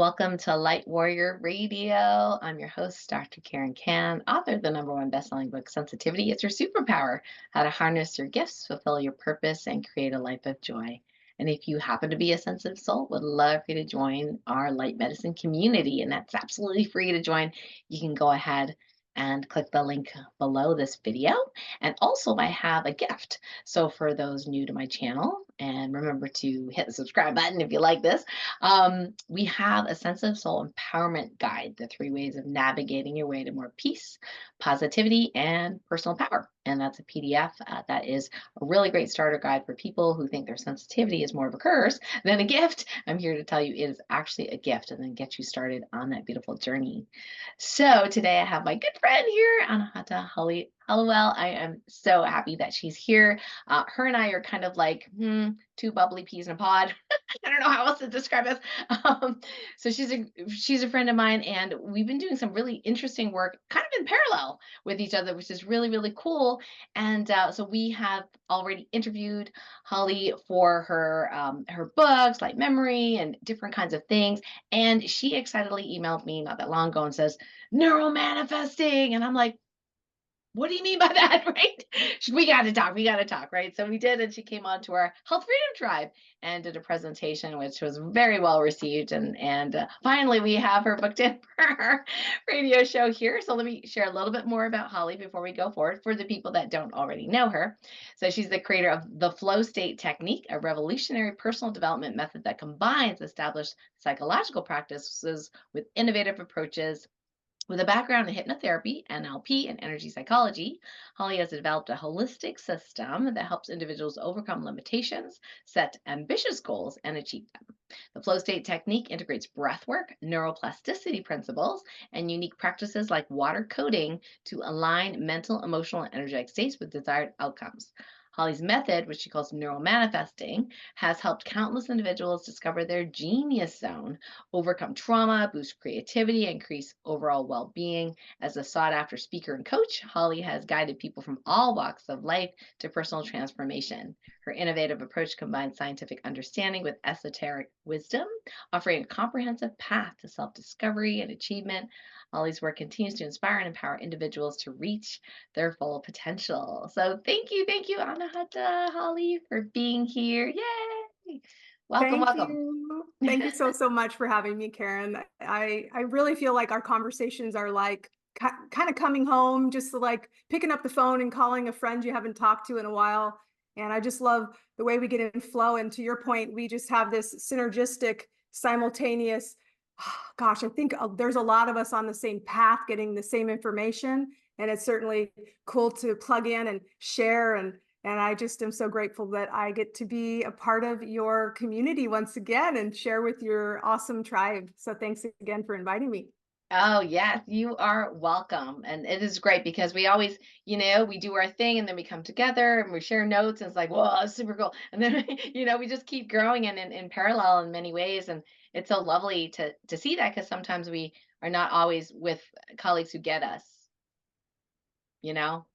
Welcome to Light Warrior Radio. I'm your host, Dr. Karen Can, author of the #1 best-selling book, Sensitivity It's Your Superpower: How to Harness Your Gifts, Fulfill Your Purpose, and Create a Life of Joy. And if you happen to be a sensitive soul, would love for you to join our light medicine community, and that's absolutely free to join. You can go ahead and click the link below this video. And also, I have a gift. So for those new to my channel, and remember to hit the subscribe button if you like this, we have a sensitive soul empowerment guide, the 3 ways of navigating your way to more peace, positivity, and personal power. And that's a PDF that is a really great starter guide for people who think their sensitivity is more of a curse than a gift. I'm here to tell you it is actually a gift and then get you started on that beautiful journey. So today I have my good friend here, Anahata Holly Hallowell. I am so happy that she's here. Her and I are kind of like two bubbly peas in a pod. I don't know how else to describe us. So she's a friend of mine, and we've been doing some really interesting work, kind of in parallel with each other, which is really really cool. And so we have already interviewed Holly for her books, like memory and different kinds of things. And she excitedly emailed me not that long ago and says, "Neuro-Manifesting," and I'm like, what do you mean by that? Right? We got to talk. We got to talk. Right. So we did. And she came on to our Health Freedom Tribe and did a presentation, which was very well received. And finally, we have her booked in for our radio show here. So let me share a little bit more about Holly before we go forward for the people that don't already know her. So she's the creator of the Flow State Technique, a revolutionary personal development method that combines established psychological practices with innovative approaches. With a background in hypnotherapy, NLP, and energy psychology, Holly has developed a holistic system that helps individuals overcome limitations, set ambitious goals, and achieve them. The flow state technique integrates breath work, neuroplasticity principles, and unique practices like water coding to align mental, emotional, and energetic states with desired outcomes. Holly's method, which she calls neuro-manifesting, has helped countless individuals discover their genius zone, overcome trauma, boost creativity, and increase overall well being. As a sought after speaker and coach, Holly has guided people from all walks of life to personal transformation. Her innovative approach combines scientific understanding with esoteric wisdom, offering a comprehensive path to self discovery and achievement. Holly's work continues to inspire and empower individuals to reach their full potential. So thank you, Anahata Holly, for being here. Yay! Welcome, Thank welcome. you. Thank you so much for having me, Karen. I really feel like our conversations are like kind of coming home, just like picking up the phone and calling a friend you haven't talked to in a while. And I just love the way we get in flow. And to your point, we just have this synergistic, simultaneous. Gosh, I think there's a lot of us on the same path, getting the same information, and it's certainly cool to plug in and share and I just am so grateful that I get to be a part of your community once again and share with your awesome tribe. So thanks again for inviting me. Oh, yes, you are welcome. And it is great because we always, we do our thing and then we come together and we share notes and it's like, whoa, that's super cool. And then, we just keep growing in parallel in many ways. And it's so lovely to see that because sometimes we are not always with colleagues who get us, you know?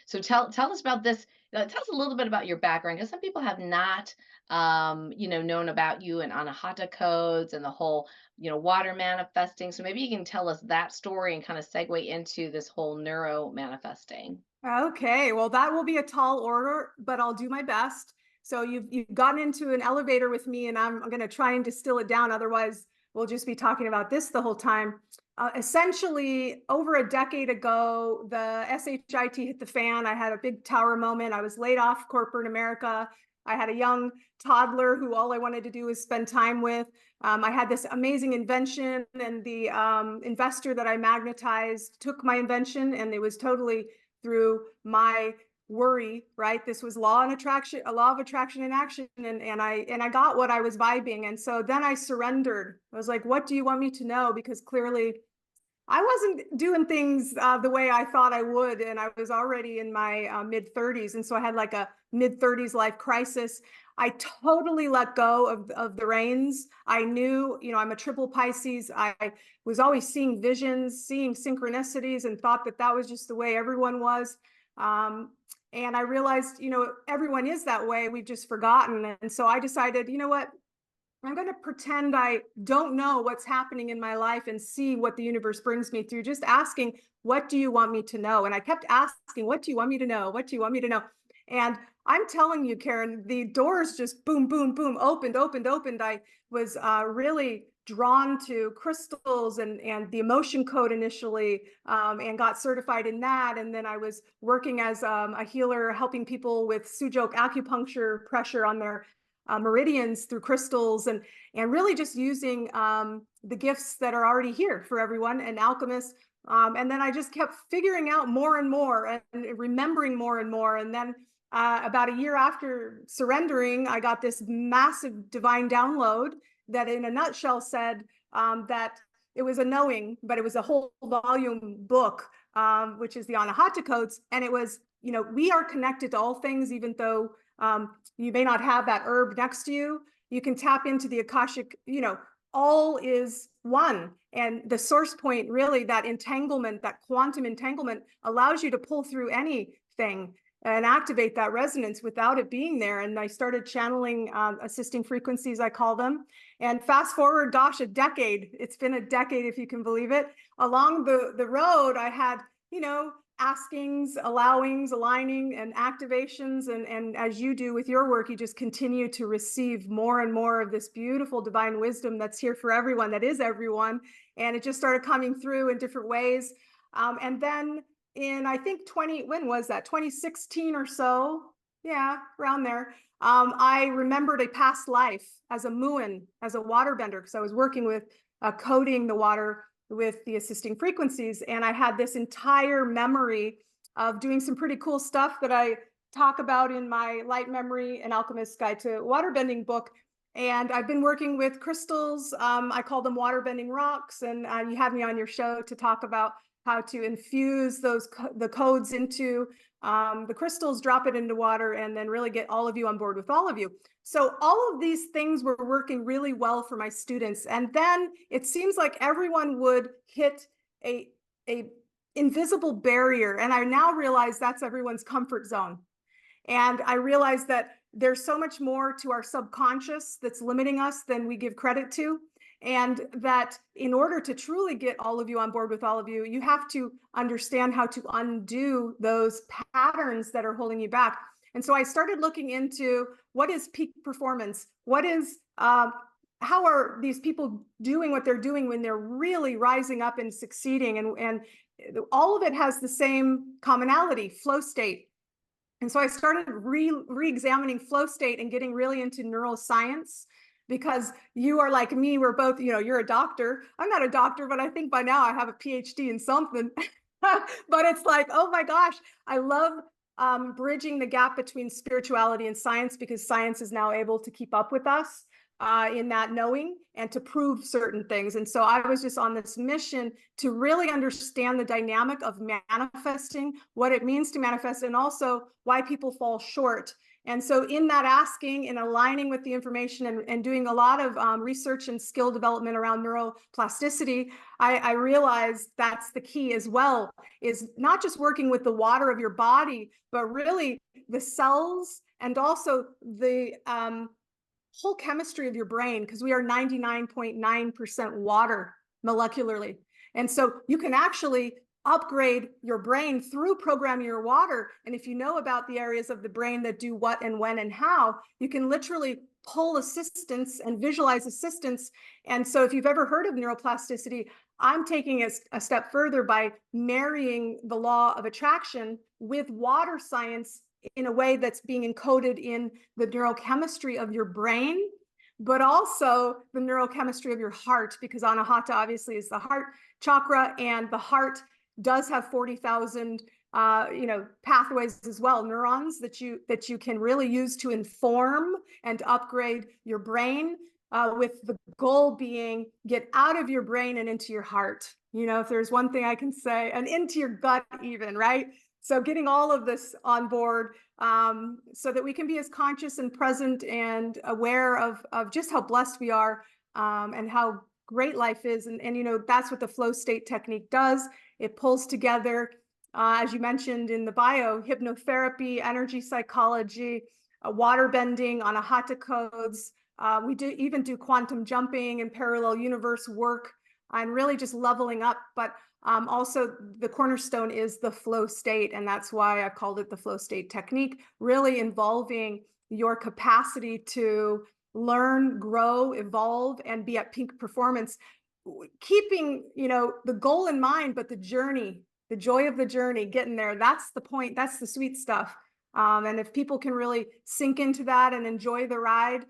So tell us about this. Tell us a little bit about your background because some people have not, known about you and Anahata Codes and the whole, water manifesting. So maybe you can tell us that story and kind of segue into this whole neuro manifesting. Okay, well, that will be a tall order, but I'll do my best. So you've gotten into an elevator with me, and I'm going to try and distill it down. Otherwise, we'll just be talking about this the whole time. Essentially, over a decade ago, the SHIT hit the fan. I had a big tower moment. I was laid off corporate America. I had a young toddler who all I wanted to do was spend time with. I had this amazing invention, and the investor that I magnetized took my invention, and it was totally through my worry, right? This was law and attraction, a law of attraction in action. And I got what I was vibing. And so then I surrendered. I was like, what do you want me to know? Because clearly I wasn't doing things the way I thought I would. And I was already in my mid 30s. And so I had like a mid 30s life crisis. I totally let go of the reins. I knew, I'm a triple Pisces. I was always seeing visions, seeing synchronicities, and thought that that was just the way everyone was. And I realized, everyone is that way. We've just forgotten. And so I decided, you know what? I'm going to pretend I don't know what's happening in my life and see what the universe brings me through, just asking, what do you want me to know? And I kept asking, what do you want me to know? What do you want me to know? And I'm telling you, Karen, the doors just boom, boom, boom, opened. I was really drawn to crystals and the emotion code initially, and got certified in that. And then I was working as a healer, helping people with Sujoke acupuncture pressure on their meridians through crystals, and really just using the gifts that are already here for everyone, and alchemists. And then I just kept figuring out more and more and remembering more and more. And then about a year after surrendering, I got this massive divine download that in a nutshell said that it was a knowing, but it was a whole volume book, which is the Anahata Codes. And it was, we are connected to all things, even though you may not have that herb next to you. You can tap into the Akashic, all is one. And the source point, really, that entanglement, that quantum entanglement, allows you to pull through anything and activate that resonance without it being there. And I started channeling assisting frequencies, I call them. And fast forward, gosh, a decade. It's been a decade, if you can believe it. Along the road, I had, askings, allowings, aligning, and activations. And as you do with your work, you just continue to receive more and more of this beautiful divine wisdom that's here for everyone, that is everyone. And it just started coming through in different ways. And then in, I think, when was that? 2016 or so. Yeah, around there. I remembered a past life as a 𝗚𝗏, as a waterbender, because I was working with coding the water with the assisting frequencies. And I had this entire memory of doing some pretty cool stuff that I talk about in my Light Memory and Alchemist's Guide to Waterbending book. And I've been working with crystals. I call them waterbending rocks. And you had me on your show to talk about how to infuse the codes into the crystals, drop it into water, and then really get all of you on board with all of you. So all of these things were working really well for my students. And then it seems like everyone would hit a invisible barrier. And I now realize that's everyone's comfort zone. And I realize that there's so much more to our subconscious that's limiting us than we give credit to. And that in order to truly get all of you on board with all of you, you have to understand how to undo those patterns that are holding you back. And so I started looking into what is peak performance? What is, how are these people doing what they're doing when they're really rising up and succeeding? And all of it has the same commonality, flow state. And so I started re-examining flow state and getting really into neuroscience, because you are like me, we're both, you're a doctor. I'm not a doctor, but I think by now I have a PhD in something. But it's like, oh my gosh, I love bridging the gap between spirituality and science, because science is now able to keep up with us in that knowing and to prove certain things. And so I was just on this mission to really understand the dynamic of manifesting, what it means to manifest, and also why people fall short. And so in that asking and aligning with the information and doing a lot of research and skill development around neuroplasticity, I realized that's the key as well, is not just working with the water of your body, but really the cells and also the whole chemistry of your brain, because we are 99.9% water molecularly. And so you can actually upgrade your brain through programming your water. And if you know about the areas of the brain that do what and when and how, you can literally pull assistance and visualize assistance. And so if you've ever heard of neuroplasticity, I'm taking a step further by marrying the law of attraction with water science in a way that's being encoded in the neurochemistry of your brain, but also the neurochemistry of your heart, because Anahata obviously is the heart chakra, and the heart does have 40,000 pathways as well, neurons that you can really use to inform and upgrade your brain, with the goal being get out of your brain and into your heart. If there's one thing I can say, and into your gut even, right? So getting all of this on board, so that we can be as conscious and present and aware of just how blessed we are, and how great life is. And that's what the flow state technique does. It pulls together, as you mentioned in the bio, hypnotherapy, energy psychology, waterbending, Anahata Codes, We even do quantum jumping and parallel universe work and really just leveling up. But also the cornerstone is the flow state. And that's why I called it the flow state technique, really involving your capacity to learn, grow, evolve, and be at peak performance, keeping, the goal in mind, but the journey, the joy of the journey, getting there. That's the point. That's the sweet stuff. And if people can really sink into that and enjoy the ride,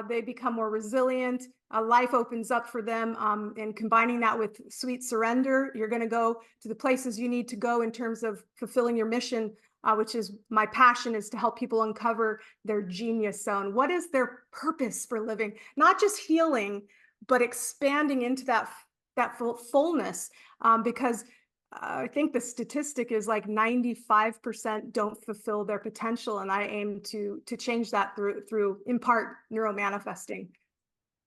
they become more resilient. Life opens up for them. And combining that with sweet surrender, you're going to go to the places you need to go in terms of fulfilling your mission, which is my passion, is to help people uncover their genius zone. What is their purpose for living? Not just healing, but expanding into that fullness. Because I think the statistic is like 95% don't fulfill their potential, and I aim to change that through in part neuro-manifesting.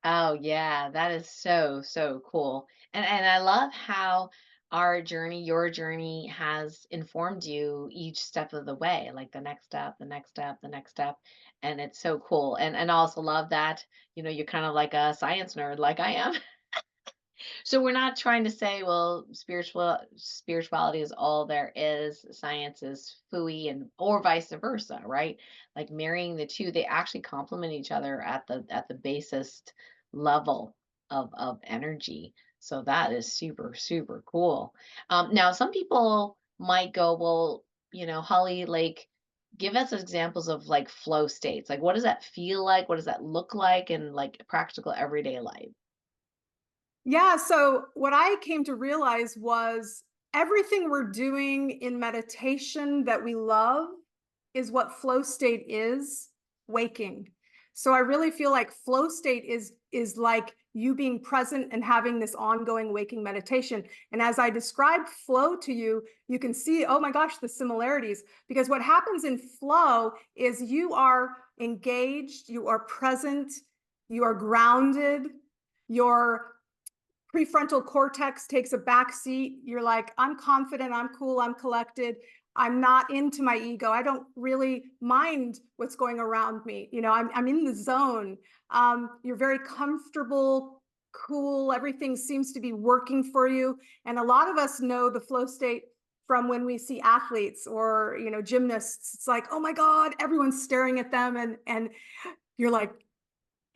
Oh yeah, that is so, so cool. And I love how our journey, your journey has informed you each step of the way, like the next step, the next step, the next step. And it's so cool. And I also love that, you're kind of like a science nerd like I am. So we're not trying to say, well, spirituality is all there is, science is fooey, and or vice versa, right? Like marrying the two, they actually complement each other at the basest level of energy. So that is super, super cool. Now some people might go, well, Holly, like give us examples of like flow states. Like what does that feel like? What does that look like in like practical everyday life? Yeah, so what I came to realize was everything we're doing in meditation that we love is what flow state is, waking. So I really feel like flow state is like you being present and having this ongoing waking meditation. And as I described flow to you, you can see, oh my gosh, the similarities. Because what happens in flow is you are engaged, you are present, you are grounded, your prefrontal cortex takes a back seat. You're like, I'm confident, I'm cool, I'm collected. I'm not into my ego. I don't really mind what's going around me. I'm in the zone. You're very comfortable, cool. Everything seems to be working for you. And a lot of us know the flow state from when we see athletes or, gymnasts. It's like, oh my God, everyone's staring at them. And you're like,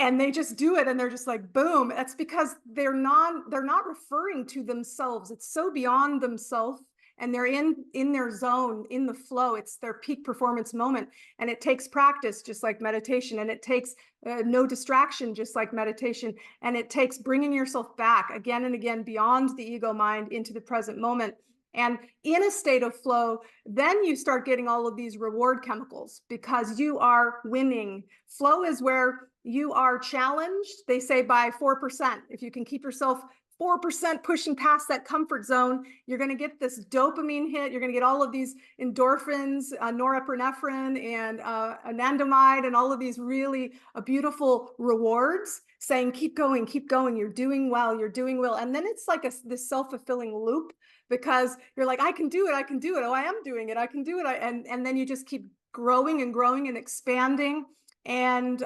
and they just do it and they're just like boom. That's because they're not referring to themselves. It's so beyond themselves, and they're in their zone, in the flow. It's their peak performance moment, and it takes practice just like meditation, and it takes no distraction just like meditation, and it takes bringing yourself back again and again beyond the ego mind into the present moment. And in a state of flow, then you start getting all of these reward chemicals because you are winning. Flow is where you are challenged, they say, by 4%. If you can keep yourself 4% pushing past that comfort zone, you're going to get this dopamine hit. You're going to get all of these endorphins, norepinephrine, and anandamide, and all of these really beautiful rewards saying, keep going, keep going. You're doing well. You're doing well. And then it's like this self-fulfilling loop because you're like, I can do it. I can do it. Oh, I am doing it. I can do it. And then you just keep growing and growing and expanding. And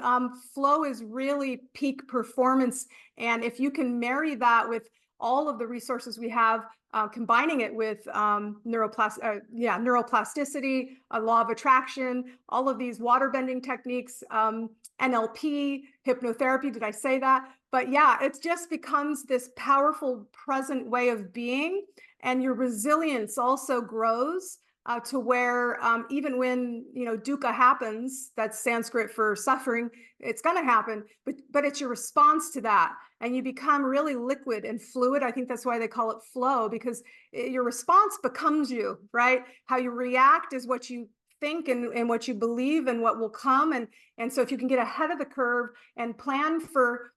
flow is really peak performance. And if you can marry that with all of the resources we have, combining it with neuroplasticity, law of attraction, all of these waterbending techniques, NLP, hypnotherapy, did I say that? But yeah, it just becomes this powerful present way of being. And your resilience also grows to where even when dukkha happens, that's Sanskrit for suffering, it's going to happen, but it's your response to that, and you become really liquid and fluid. I think that's why they call it flow, because your response becomes you, right? How you react is what you think and what you believe and what will come, and so if you can get ahead of the curve and plan for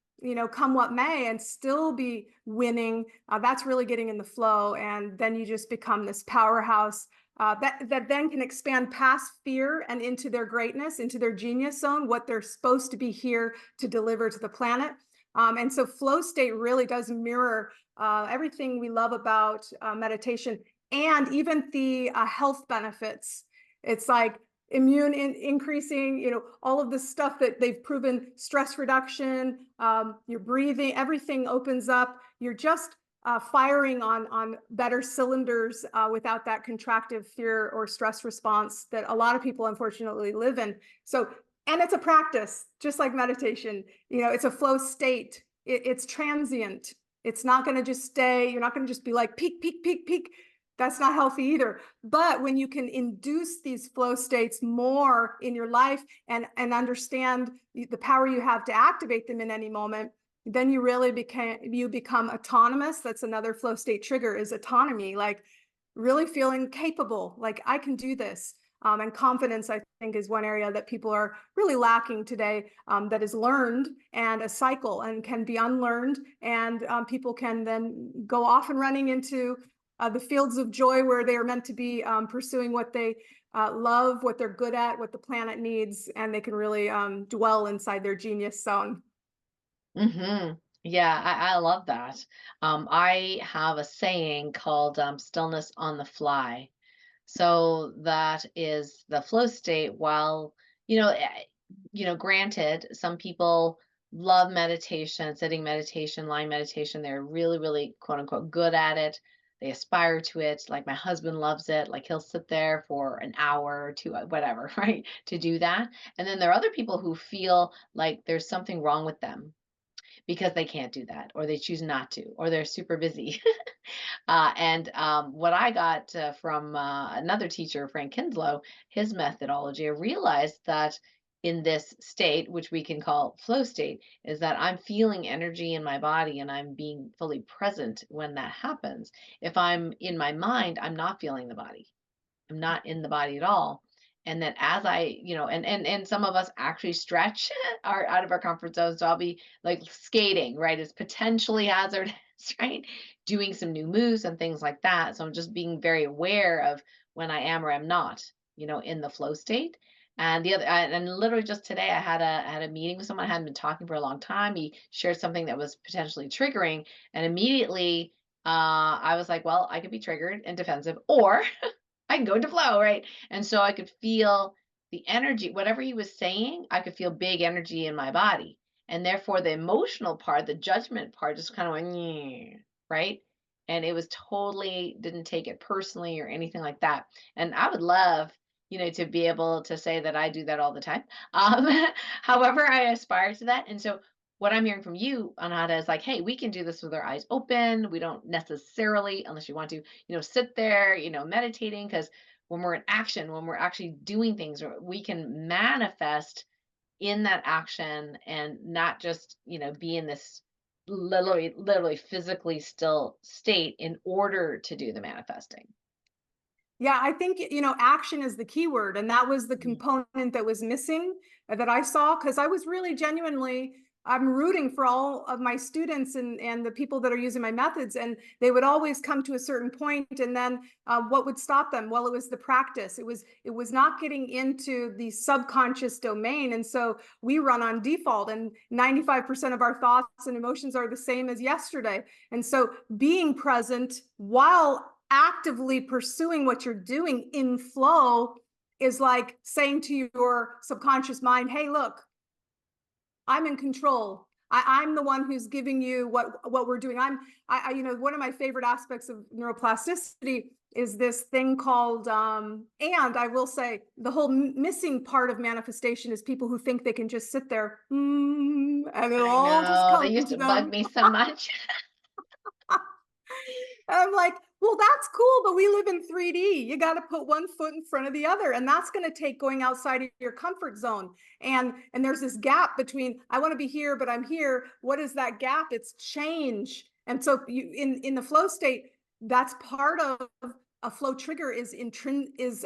come what may and still be winning, that's really getting in the flow, and then you just become this powerhouse that then can expand past fear and into their greatness, into their genius zone, what they're supposed to be here to deliver to the planet. And so flow state really does mirror everything we love about meditation, and even the health benefits. It's like immune increasing, you know, all of the stuff that they've proven, stress reduction, your breathing, everything opens up. You're just firing on better cylinders without that contractive fear or stress response that a lot of people unfortunately live in. So, and it's a practice, just like meditation. You know, it's a flow state. It's transient. It's not going to just stay. You're not going to just be like peak, peak, peak, peak. That's not healthy either. But when you can induce these flow states more in your life and understand the power you have to activate them in any moment, then you really become autonomous. That's another flow state trigger, is autonomy, like really feeling capable, like I can do this. And confidence, I think, is one area that people are really lacking today, that is learned and a cycle and can be unlearned. And people can then go off and running into the fields of joy where they are meant to be, pursuing what they love, what they're good at, what the planet needs, and they can really dwell inside their genius zone. Mm-hmm. Yeah, I love that. I have a saying called stillness on the fly. So that is the flow state. While, granted, some people love meditation, sitting meditation, lying meditation. They're really, really, quote unquote, good at it. They aspire to it. Like my husband loves it. Like he'll sit there for an hour or two, whatever, right, to do that. And then there are other people who feel like there's something wrong with them because they can't do that, or they choose not to, or they're super busy. And what I got from another teacher, Frank Kinslow, his methodology, I realized that in this state, which we can call flow state, is that I'm feeling energy in my body and I'm being fully present when that happens. If I'm in my mind, I'm not feeling the body. I'm not in the body at all. And that as I, and some of us actually stretch our out of our comfort zone. So I'll be like skating, right? It's potentially hazardous, right? Doing some new moves and things like that. So I'm just being very aware of when I am or I'm not, in the flow state. And the other, and literally just today, I had a meeting with someone I hadn't been talking for a long time. He shared something that was potentially triggering, and immediately I was like, well, I could be triggered and defensive, or I can go into flow, right? And so I could feel the energy, whatever he was saying, I could feel big energy in my body. And therefore, the emotional part, the judgment part, just kind of went, "Nyeh," right? And it was totally, didn't take it personally or anything like that. And I would love, to be able to say that I do that all the time. Um, However, I aspire to that. And so what I'm hearing from you, Anahata, is like, hey, we can do this with our eyes open. We don't necessarily, unless you want to, sit there, meditating, because when we're in action, when we're actually doing things, we can manifest in that action and not just, be in this literally physically still state in order to do the manifesting. Yeah, I think, action is the key word. And that was the Mhm. component that was missing that I saw, because I was really genuinely, I'm rooting for all of my students and the people that are using my methods. And they would always come to a certain point, and then what would stop them? Well, it was the practice. It was not getting into the subconscious domain. And so we run on default, and 95% of our thoughts and emotions are the same as yesterday. And so being present while actively pursuing what you're doing in flow is like saying to your subconscious mind, hey, look, I'm in control. I'm the one who's giving you what we're doing. One of my favorite aspects of neuroplasticity is this thing called, and I will say the whole missing part of manifestation is people who think they can just sit there, and it'll I all just know. They come used to to bug them. me so much. I'm like, well, that's cool, but we live in 3D. You got to put one foot in front of the other, and that's going to take going outside of your comfort zone. And there's this gap between I want to be here, but I'm here. What is that gap? It's change. And so you in the flow state, that's part of a flow trigger is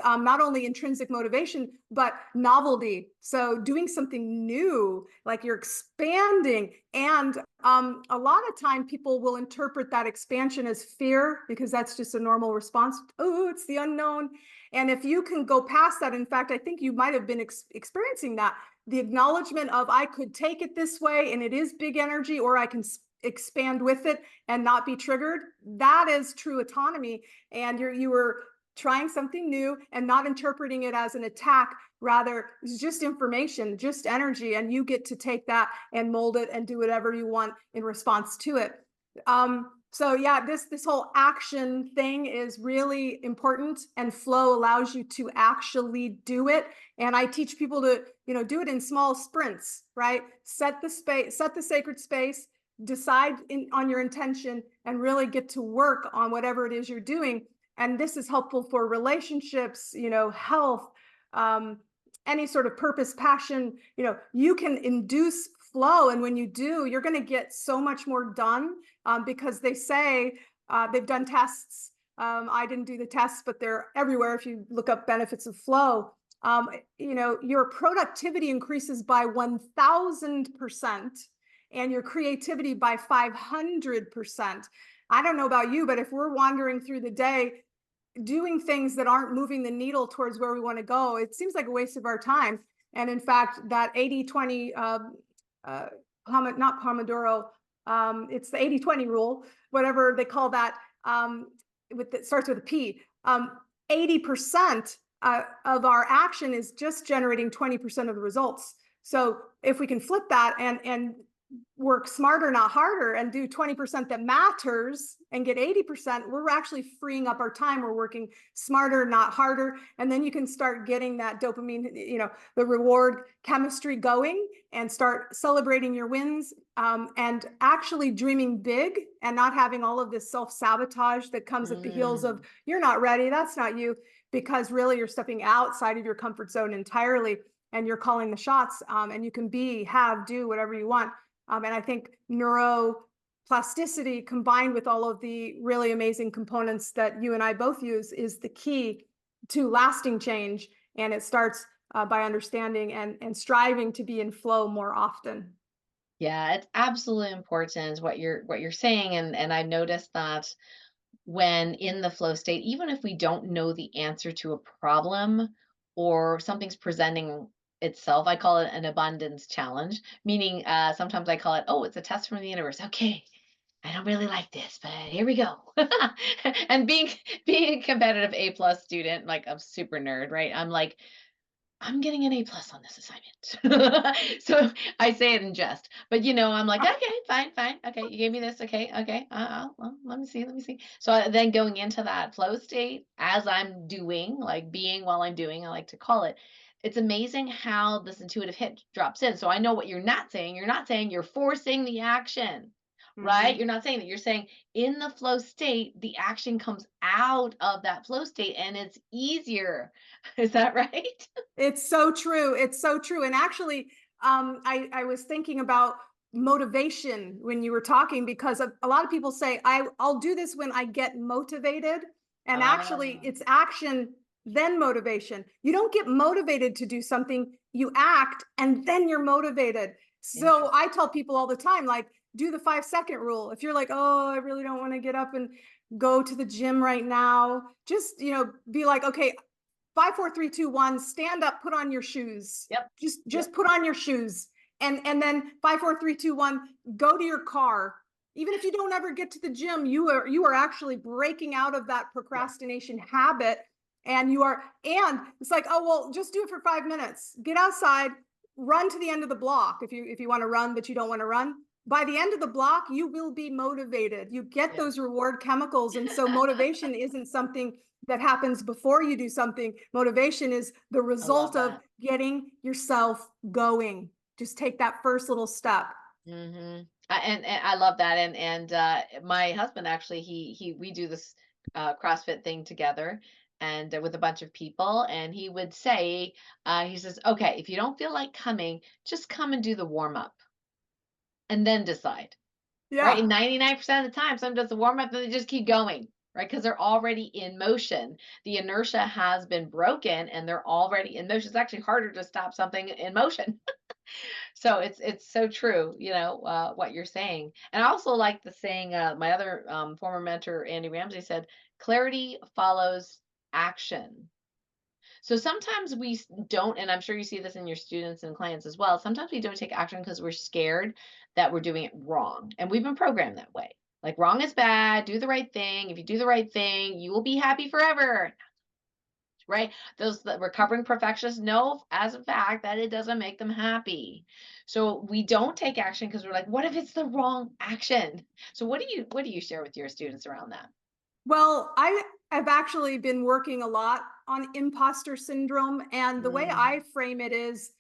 not only intrinsic motivation but novelty. So doing something new, like you're expanding, and a lot of time people will interpret that expansion as fear, because that's just a normal response. Oh, it's the unknown. And if you can go past that, in fact, I think you might have been experiencing that, the acknowledgement of I could take it this way and it is big energy, or I can expand with it and not be triggered. That is true autonomy. And you were trying something new and not interpreting it as an attack. Rather, it's just information, just energy, and you get to take that and mold it and do whatever you want in response to it. So yeah, this whole action thing is really important, and flow allows you to actually do it. And I teach people to, do it in small sprints, right? Set the space, set the sacred space, decide on your intention, and really get to work on whatever it is you're doing. And this is helpful for relationships, health, any sort of purpose, passion. You can induce flow, and when you do, you're going to get so much more done, because they say, they've done tests. I didn't do the tests, but they're everywhere if you look up benefits of flow. Your productivity increases by 1,000% and your creativity by 500%. I don't know about you, but if we're wandering through the day doing things that aren't moving the needle towards where we want to go, it seems like a waste of our time. And in fact, that 80-20, not Pomodoro, it's the 80-20 rule, whatever they call that, starts with a P. 80% of our action is just generating 20% of the results. So if we can flip that and work smarter, not harder, and do 20% that matters and get 80%, we're actually freeing up our time. We're working smarter, not harder. And then you can start getting that dopamine, the reward chemistry going, and start celebrating your wins, and actually dreaming big and not having all of this self-sabotage that comes at the heels of, you're not ready, that's not you, because really you're stepping outside of your comfort zone entirely, and you're calling the shots, and you can do whatever you want. And I think neuroplasticity combined with all of the really amazing components that you and I both use is the key to lasting change. And it starts by understanding and striving to be in flow more often. Yeah, it's absolutely important what you're saying, and I noticed that when in the flow state, even if we don't know the answer to a problem or something's presenting itself, I call it an abundance challenge, meaning sometimes I call it, oh, it's a test from the universe. Okay, I don't really like this, but here we go. And being a competitive A+ student, like a super nerd, right? I'm like, I'm getting an A+ on this assignment. So I say it in jest, but I'm like, okay, fine, fine. Okay, you gave me this. Okay, okay. Well, let me see, let me see. So then going into that flow state as I'm doing, like being while I'm doing, I like to call it. It's amazing how this intuitive hit drops in. So I know what you're not saying. You're not saying you're forcing the action, right? Mhm. You're not saying that. You're saying in the flow state, the action comes out of that flow state and it's easier. Is that right? It's so true. It's so true. And actually, I was thinking about motivation when you were talking, because a lot of people say, I'll do this when I get motivated. And actually, Ah, it's action, then motivation. You don't get motivated to do something, you act, and then you're motivated. So interesting. I tell people all the time, like, do the 5-second rule. If you're like, oh, I really don't want to get up and go to the gym right now, just, be like, okay, 5, 4, 3, 2, 1, stand up, put on your shoes. Yep. Just Yep. put on your shoes. And then 5, 4, 3, 2, 1, go to your car. Even if you don't ever get to the gym, you are actually breaking out of that Yes. procrastination habit. And it's like, oh well, just do it for 5 minutes. Get outside, run to the end of the block if you want to run, but you don't want to run. By the end of the block, you will be motivated. You get Yes. those reward chemicals. And so motivation isn't something that happens before you do something. Motivation is the I love result of that. getting yourself going. Just take that first little step. And I love that. And my husband actually, we do this CrossFit thing together, and with a bunch of people, and he would say, he says, okay, if you don't feel like coming, just come and do the warm up and then decide. Right? Yeah. And 99% of the time, someone does the warm up and they just keep going, right? Because they're already in motion. The inertia has been broken and they're already in motion. It's actually harder to stop something in motion. So it's so true, what you're saying. And I also like the saying, my other former mentor, Andy Ramsey, said, clarity follows action. So sometimes don't, and I'm sure you see this in your students and clients as well. Sometimes we don't take action because we're scared that we're doing it wrong. And we've been programmed that way. Like wrong is bad, do the right thing. If you do the right thing, you will be happy forever. right? Those the recovering perfectionists know as a fact that it doesn't make them happy. So we don't take action because we're like, what if it's the wrong action? So what do you share with your students around that? Well, I have actually been working a lot on imposter syndrome. And the way Mm, I frame it is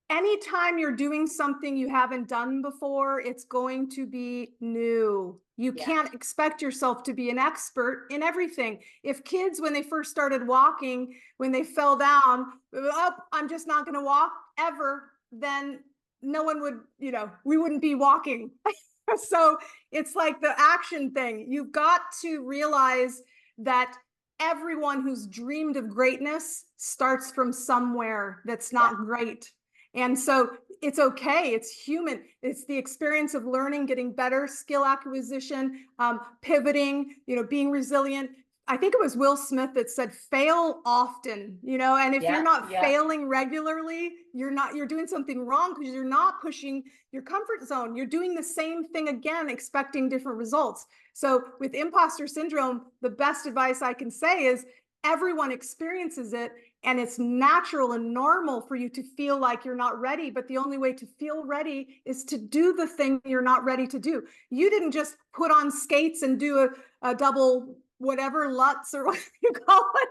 anytime you're doing something you haven't done before, it's going to be new. You yeah, can't expect yourself to be an expert in everything. If kids, when they first started walking, when they fell down, oh, I'm just not going to walk ever, then no one would, we wouldn't be walking. So it's like the action thing. You've got to realize that everyone who's dreamed of greatness starts from somewhere that's yeah, not great. And so it's okay. It's human. It's the experience of learning, getting better, skill acquisition, pivoting, being resilient. I think it was Will Smith that said, fail often, and if you're yeah, not yeah, failing regularly, you're doing something wrong because you're not pushing your comfort zone. You're doing the same thing again, expecting different results. So with imposter syndrome, the best advice I can say is everyone experiences it. And it's natural and normal for you to feel like you're not ready. But the only way to feel ready is to do the thing you're not ready to do. You didn't just put on skates and do a double whatever Lutz or what you call it.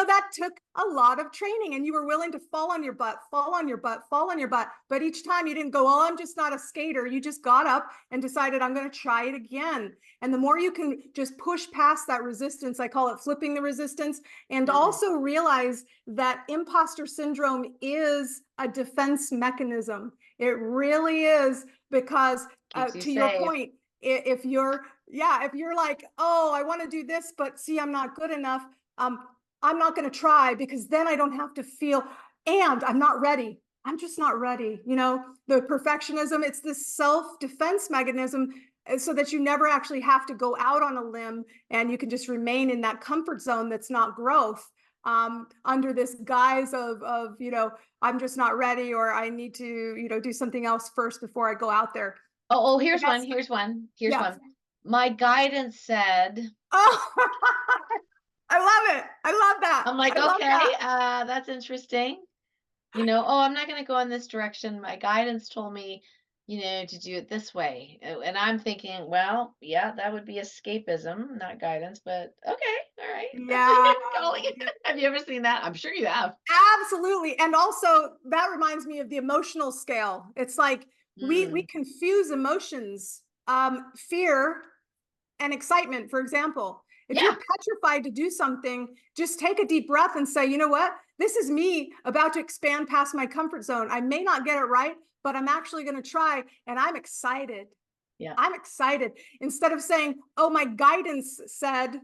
That took a lot of training, and you were willing to fall on your butt, fall on your butt, fall on your butt. But each time you didn't go, oh, I'm just not a skater. You just got up and decided, I'm going to try it again. And the more you can just push past that resistance, I call it flipping the resistance, and mm, also realize that imposter syndrome is a defense mechanism. It really is, because keeps you to your safe. point, if you're, yeah, if you're like, oh, I want to do this, but see, I'm not good enough. I'm not going to try because then I don't have to feel, and I'm not ready. I'm just not ready. The perfectionism, it's this self-defense mechanism, so that you never actually have to go out on a limb, and you can just remain in that comfort zone that's not growth, under this guise of I'm just not ready, or I need to do something else first before I go out there. Oh, And here's one. that's, Here's one. Here's yeah. one. My guidance said, Oh, I love it. I love that. I'm like, I love okay, that. that's interesting. Oh, I'm not going to go in this direction. My guidance told me, to do it this way. And I'm thinking, well, yeah, that would be escapism, not guidance, but okay, all right. That's what Yeah, you're calling it. yeah, Have you ever seen that? I'm sure you have. absolutely. And also that reminds me of the emotional scale. It's like we Mm, confuse emotions, fear and excitement, for example. If you're yeah, petrified to do something, just take a deep breath and say, you know what? This is me about to expand past my comfort zone. I may not get it right, but I'm actually going to try, and I'm excited. yeah, I'm excited. Instead of saying, oh, my guidance said,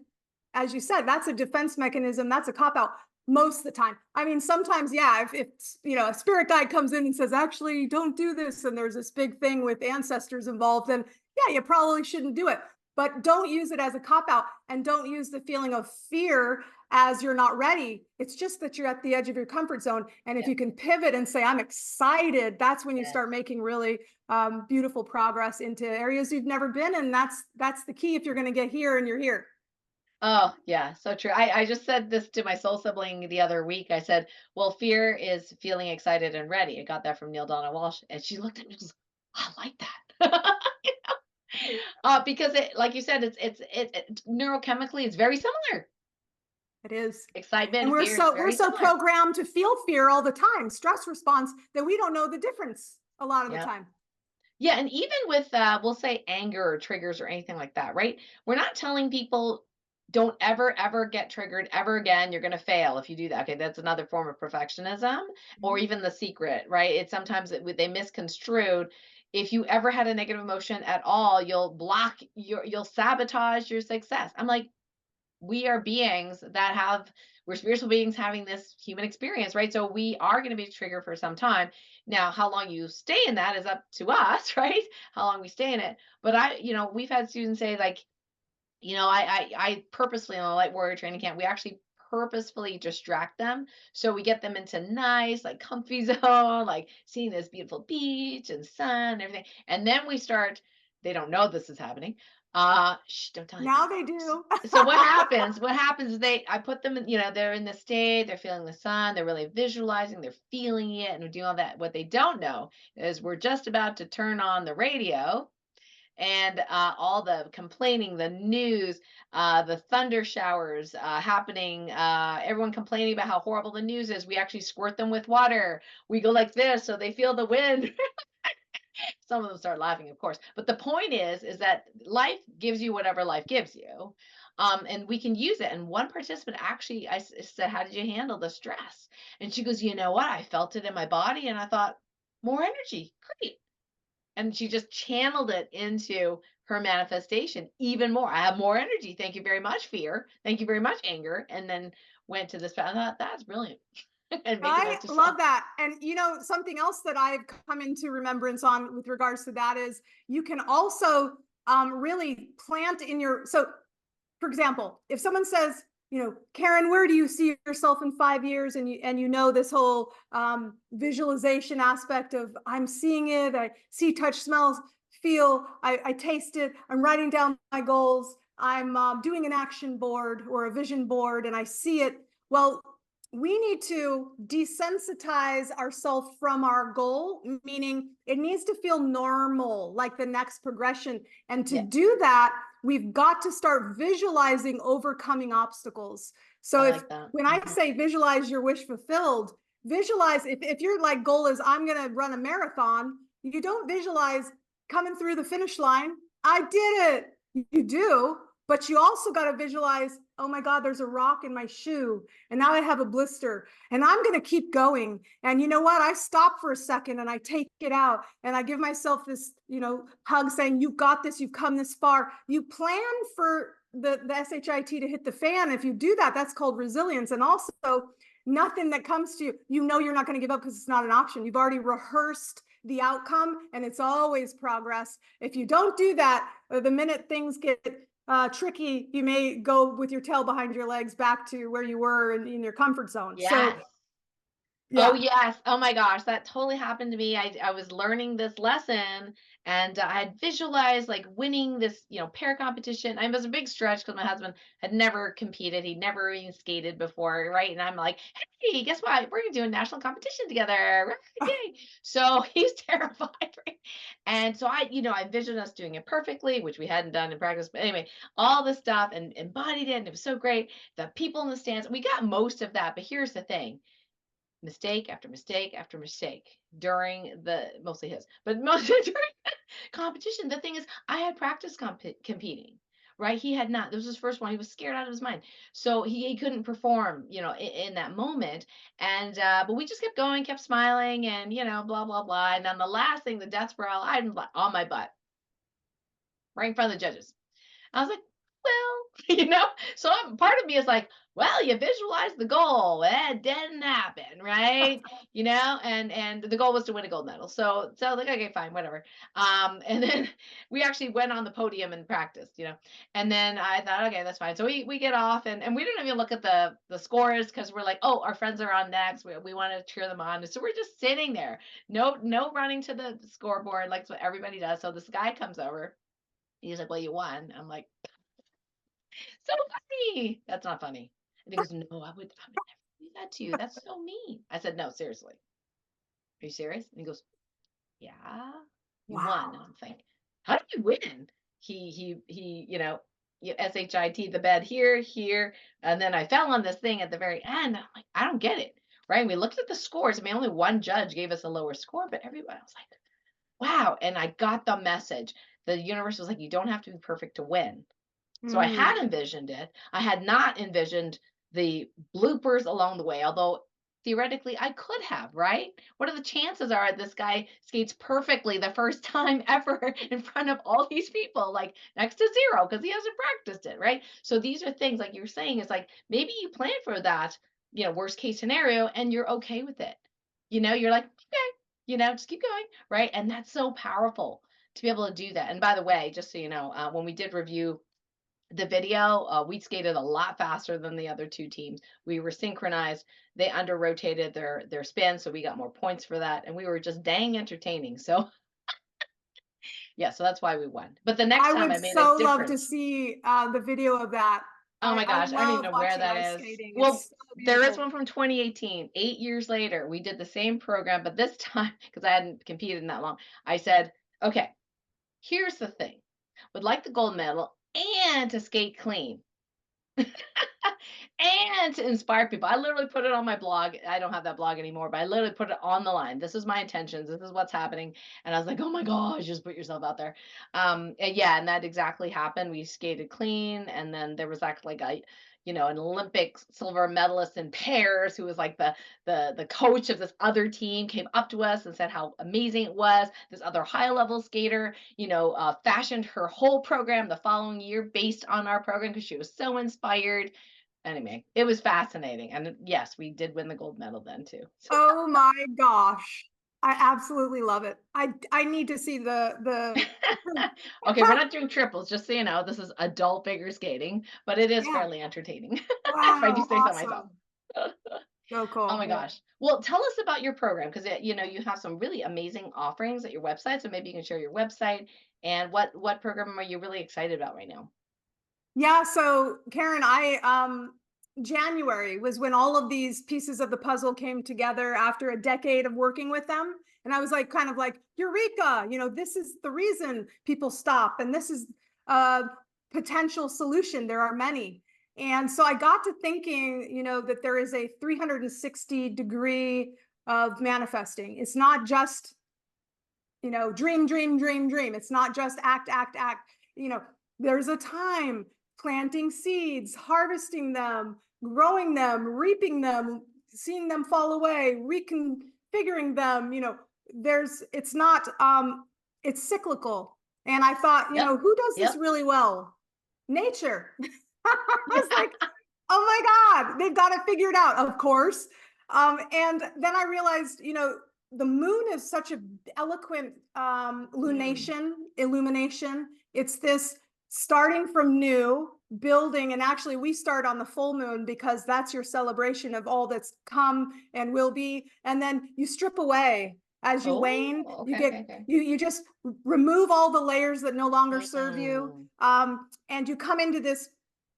as you said, that's a defense mechanism. That's a cop out most of the time. I mean, sometimes, yeah, if a spirit guide comes in and says, actually, don't do this, and there's this big thing with ancestors involved, then yeah, you probably shouldn't do it. But don't use it as a cop out, and don't use the feeling of fear as you're not ready. It's just that you're at the edge of your comfort zone. And if yeah, you can pivot and say, I'm excited, that's when you yes. start making really beautiful progress into areas you've never been. And that's the key if you're going to get here and you're here. Oh, yeah, so true. I just said this to my soul sibling the other week. I said, well, fear is feeling excited and ready. I got that from Neil Donald Walsh. And she looked at me and just, I like that. Because it, like you said, it neurochemically, it's very similar. It is. Excitement And and we're fear is so we're very so similar. programmed to feel fear all the time, stress response, that we don't know the difference a lot of the Yeah. time. Yeah. And even with, we'll say anger or triggers or anything like that, right? We're not telling people don't ever, ever get triggered ever again. You're going to fail if you do that. Okay. That's another form of perfectionism, or Mhm. even the secret, right? It's sometimes they misconstrued. If you ever had a negative emotion at all, you'll sabotage your success. I'm like, we are beings that have we're spiritual beings having this human experience, right? So we are going to be triggered for some time. Now, how long you stay in that is up to us, right? How long we stay in it. But we've had students say, like, I purposefully, in the light warrior training camp, we actually purposefully distract them. So we get them into nice, like comfy zone, like seeing this beautiful beach and sun and everything. And then we start, they don't know this is happening. Shh, don't tell Now anybody. they do. So what happens? What happens is I put them in, they're in the state, they're feeling the sun, they're really visualizing, they're feeling it, and we're doing all that. What they don't know is we're just about to turn on the radio, and all the complaining, the news, the thunder showers happening, everyone complaining about how horrible the news is. We actually squirt them with water. We go like this so they feel the wind. Some of them start laughing, of course. But the point is that life gives you whatever life gives you. And we can use it. And one participant actually, said, "How did you handle the stress?" And she goes, "You know what? I felt it in my body, and I thought, more energy, great." And she just channeled it into her manifestation even more. "I have more energy. Thank you very much, fear. Thank you very much, anger." And then went to this. I thought that's brilliant. And make a I note to love self. that. And something else that I've come into remembrance on with regards to that is you can also really plant in your, so for example, if someone says, Karen, where do you see yourself in 5 years? And this whole visualization aspect of I'm seeing it, I see, touch, smells, feel, I taste it, I'm writing down my goals, I'm doing an action board or a vision board, and I see it. Well, we need to desensitize ourselves from our goal, meaning it needs to feel normal, like the next progression. And to Yeah, do that, we've got to start visualizing overcoming obstacles. So I if like that. when I say visualize your wish fulfilled, visualize if your like goal is I'm going to run a marathon, you don't visualize coming through the finish line. I did it. You do, but you also got to visualize, oh my God, there's a rock in my shoe. And now I have a blister and I'm going to keep going. And you know what? I stop for a second and I take it out and I give myself this, hug saying, you've got this, you've come this far. You plan for the SHIT to hit the fan. If you do that, that's called resilience. And also nothing that comes to you, you're not going to give up because it's not an option. You've already rehearsed the outcome and it's always progress. If you don't do that, the minute things get tricky, you may go with your tail behind your legs back to where you were in your comfort zone. So, Yes. Oh, yeah. yes. Oh my gosh, that totally happened to me. I was learning this lesson, and I had visualized like winning this, pair competition. I was a big stretch because my husband had never competed. He'd never even skated before, right? And I'm like, "Hey, guess what? We're gonna do a national competition together." Right? Yay. So he's terrified, right? And so I envisioned us doing it perfectly, which we hadn't done in practice. But anyway, all this stuff and embodied it, and it was so great. The people in the stands, we got most of that. But here's the thing: mistake after mistake after mistake during mostly his, but mostly during the competition. The thing is, I had practiced competing, right? He had not. This was his first one. He was scared out of his mind, so he couldn't perform, in that moment. And but we just kept going, kept smiling, and blah blah blah. And then the last thing, the death spiral, I'm on my butt, right in front of the judges. I was like, well, so part of me is like, well, you visualize the goal. It didn't happen, right? And the goal was to win a gold medal. So like, okay, fine, whatever. And then we actually went on the podium and practiced, and then I thought, okay, that's fine. So we get off and we didn't even look at the scores because we're like, oh, our friends are on next. We want to cheer them on. So we're just sitting there. No running to the scoreboard like what everybody does. So this guy comes over. He's like, well, you won. I'm like, so funny. That's not funny. And he goes, no, I would never do that to you. That's so mean. I said, no, seriously. Are you serious? And he goes, yeah, you won. And Wow. I'm like, how did you win? He, SHIT the bed here. And then I fell on this thing at the very end. I'm like, I don't get it. Right. And we looked at the scores. I mean, only one judge gave us a lower score, but everybody was like, wow. And I got the message. The universe was like, you don't have to be perfect to win. So I Mm. had envisioned it. I had not envisioned the bloopers along the way, although theoretically I could have, right? What are the chances are this guy skates perfectly the first time ever in front of all these people, like next to zero, because he hasn't practiced it, right? So these are things like you're saying, it's like maybe you plan for that, worst case scenario, and you're okay with it. You're like, okay, just keep going, right? And that's so powerful to be able to do that. And by the way, just so you know, when we did review the video, we skated a lot faster than the other two teams. We were synchronized. They under rotated their spin, so we got more points for that. And we were just dang entertaining. So Yeah, so that's why we won. But the next I time would I made a so love to difference. see the video of that. Oh my I gosh, I don't even love know where watching that ice is. skating. Well, It's so there is beautiful. one from 2018, 8 years later. We did the same program, but this time, because I hadn't competed in that long, I said, okay, here's the thing. Would like the gold medal and to skate clean. And to inspire people. I literally put it on my blog. I don't have that blog anymore, but I literally put it on the line. This is my intentions. This is what's happening. And I was like, oh my gosh, just put yourself out there. And yeah, and that exactly happened. We skated clean. And then there was actually like an Olympic silver medalist in pairs who was like the coach of this other team came up to us and said how amazing it was. This other high level skater, fashioned her whole program the following year based on our program because she was so inspired. Anyway, it was fascinating. And yes, we did win the gold medal then too. Oh my gosh. I absolutely love it. I need to see the Okay, we're not doing triples, just so you know. This is adult figure skating, but it is yeah. fairly entertaining, if I do Wow, say so myself. awesome. So Oh cool. my Yeah. gosh. Well, tell us about your program because you have some really amazing offerings at your website. So maybe you can share your website and what program are you really excited about right now? Yeah, so Karen, I January was when all of these pieces of the puzzle came together after a decade of working with them. And I was like, kind of like, Eureka, this is the reason people stop. And this is a potential solution. There are many. And so I got to thinking, that there is a 360-degree of manifesting. It's not just, dream, dream, dream, dream. It's not just act, act, act. There's a time planting seeds, harvesting them, growing them, reaping them, seeing them fall away, reconfiguring them. It's not, it's cyclical. And I thought, Yep. who does this Yep. really well? Nature. I was like, oh my God, they've got it figured out, of course. And then I realized, the moon is such an eloquent Mm. illumination. It's this starting from new, building, and actually we start on the full moon because that's your celebration of all that's come and will be. And then you strip away as you wane. Oh, You okay, get okay, okay. you just remove all the layers that no longer serve you, Mm. and you come into this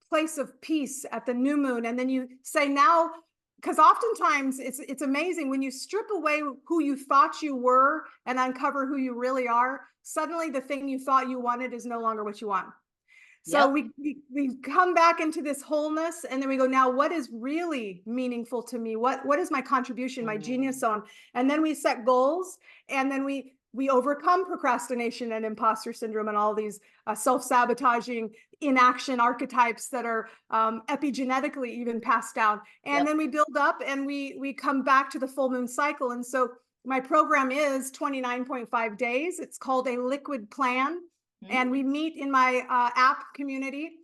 place of peace at the new moon. And then you say now, because oftentimes it's amazing when you strip away who you thought you were and uncover who you really are, suddenly the thing you thought you wanted is no longer what you want. So Yep. we come back into this wholeness, and then we go, now what is really meaningful to me? What is my contribution, my genius Mm. zone? And then we set goals, and then we overcome procrastination and imposter syndrome and all these self-sabotaging inaction archetypes that are epigenetically even passed down. And Yep. then we build up, and we come back to the full moon cycle. And so my program is 29.5 days. It's called a liquid plan. And we meet in my app community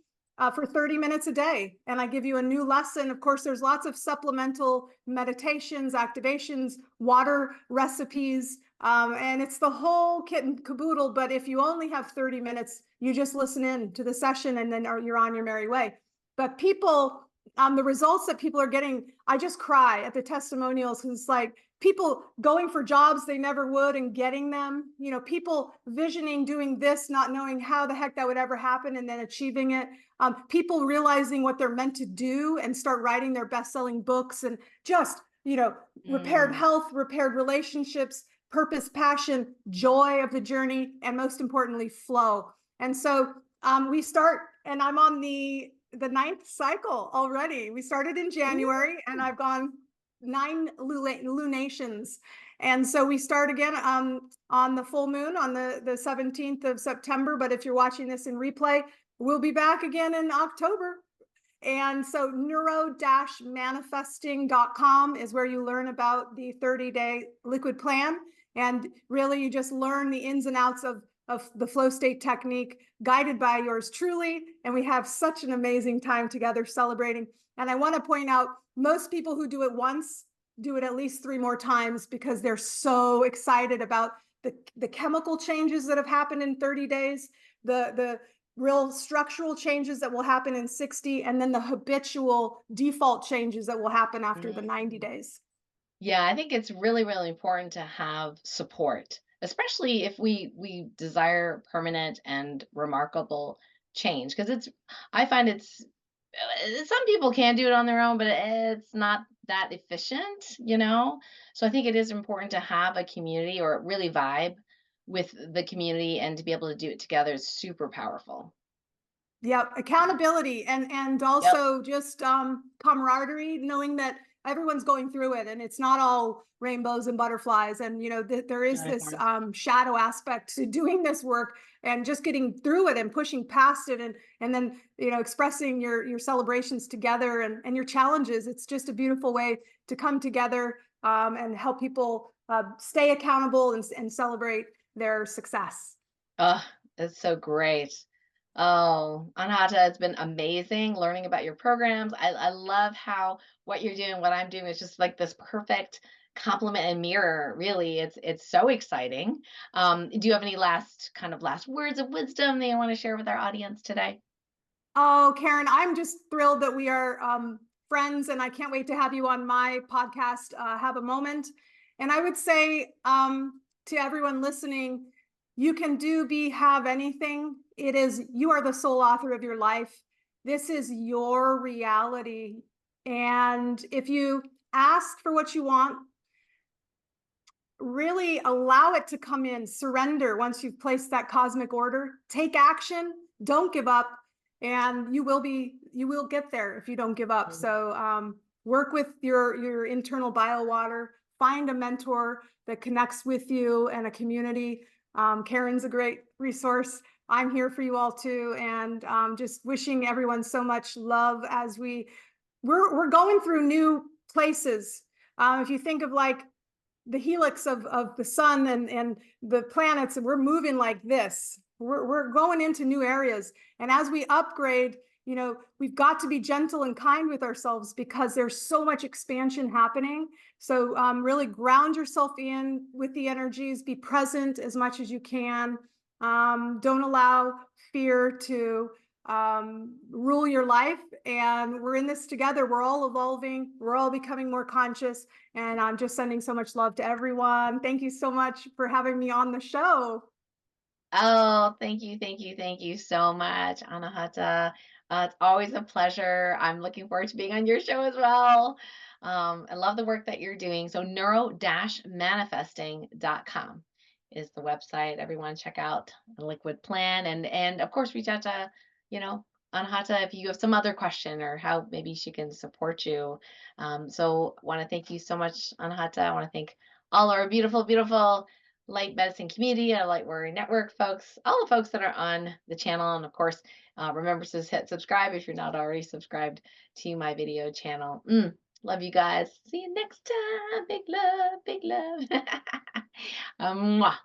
for 30 minutes a day. And I give you a new lesson. Of course, there's lots of supplemental meditations, activations, water recipes, and it's the whole kit and caboodle. But if you only have 30 minutes, you just listen in to the session and then you're on your merry way. But people, the results that people are getting, I just cry at the testimonials. It's like people going for jobs they never would and getting them, people visioning doing this, not knowing how the heck that would ever happen, and then achieving it. People realizing what they're meant to do and start writing their best-selling books, and just, repaired Mm. health, repaired relationships, purpose, passion, joy of the journey, and most importantly, flow. And so we start, and I'm on the 9th cycle already. We started in January, and Ooh. I've gone 9 lunations. And so we start again on the full moon on the 17th of September. But if you're watching this in replay, we'll be back again in October. And so neuro-manifesting.com is where you learn about the 30-day liquid plan. And really, you just learn the ins and outs of the flow state technique, guided by yours truly. And we have such an amazing time together celebrating. And I want to point out, most people who do it once do it at least 3 more times because they're so excited about the chemical changes that have happened in 30 days, the real structural changes that will happen in 60, and then the habitual default changes that will happen after the 90 Mm. days. Yeah, I think it's really, really important to have support. especially if we desire permanent and remarkable change. Because I find some people can do it on their own, but it's not that efficient, you know? So I think it is important to have a community or really vibe with the community, and to be able to do it together is super powerful. Yeah, accountability and Yep. also just camaraderie, knowing that everyone's going through it and it's not all rainbows and butterflies. And there is this Unicorns. shadow aspect to doing this work and just getting through it and pushing past it, and then expressing your celebrations together and your challenges. It's just a beautiful way to come together and help people stay accountable and celebrate their success. Oh, it's so great. Oh, Anahata, it's been amazing learning about your programs. I love how what you're doing, what I'm doing is just like this perfect complement and mirror. Really, it's so exciting. Do you have any last words of wisdom that you want to share with our audience today? Oh, Karen, I'm just thrilled that we are friends, and I can't wait to have you on my podcast, Have a Moment. And I would say to everyone listening, you can do, be, have anything. You are the sole author of your life. This is your reality. And if you ask for what you want, really allow it to come in, surrender once you've placed that cosmic order, take action, don't give up, and you will get there if you don't give up. Mhm. So work with your internal bio water, find a mentor that connects with you and a community. Karen's a great resource. I'm here for you all too, and just wishing everyone so much love as we're going through new places. If you think of like the helix of the sun and the planets, we're moving like this. We're going into new areas. And as we upgrade, we've got to be gentle and kind with ourselves because there's so much expansion happening. So really ground yourself in with the energies, be present as much as you can. Don't allow fear to rule your life. And we're in this together. We're all evolving. We're all becoming more conscious. And I'm just sending so much love to everyone. Thank you so much for having me on the show. Oh, thank you so much, Anahata. It's always a pleasure. I'm looking forward to being on your show as well. I love the work that you're doing. So neuro-manifesting.com is the website. Everyone check out the liquid plan, and of course reach out to, you know, Anahata if you have some other question or how maybe she can support you. So want to thank you so much, Anahata. I want to thank all our beautiful, beautiful light medicine community, our light warrior network folks, all the folks that are on the channel. And of course, remember to hit subscribe if you're not already subscribed to my video channel. Love you guys. See you next time. Big love, big love. Mwah.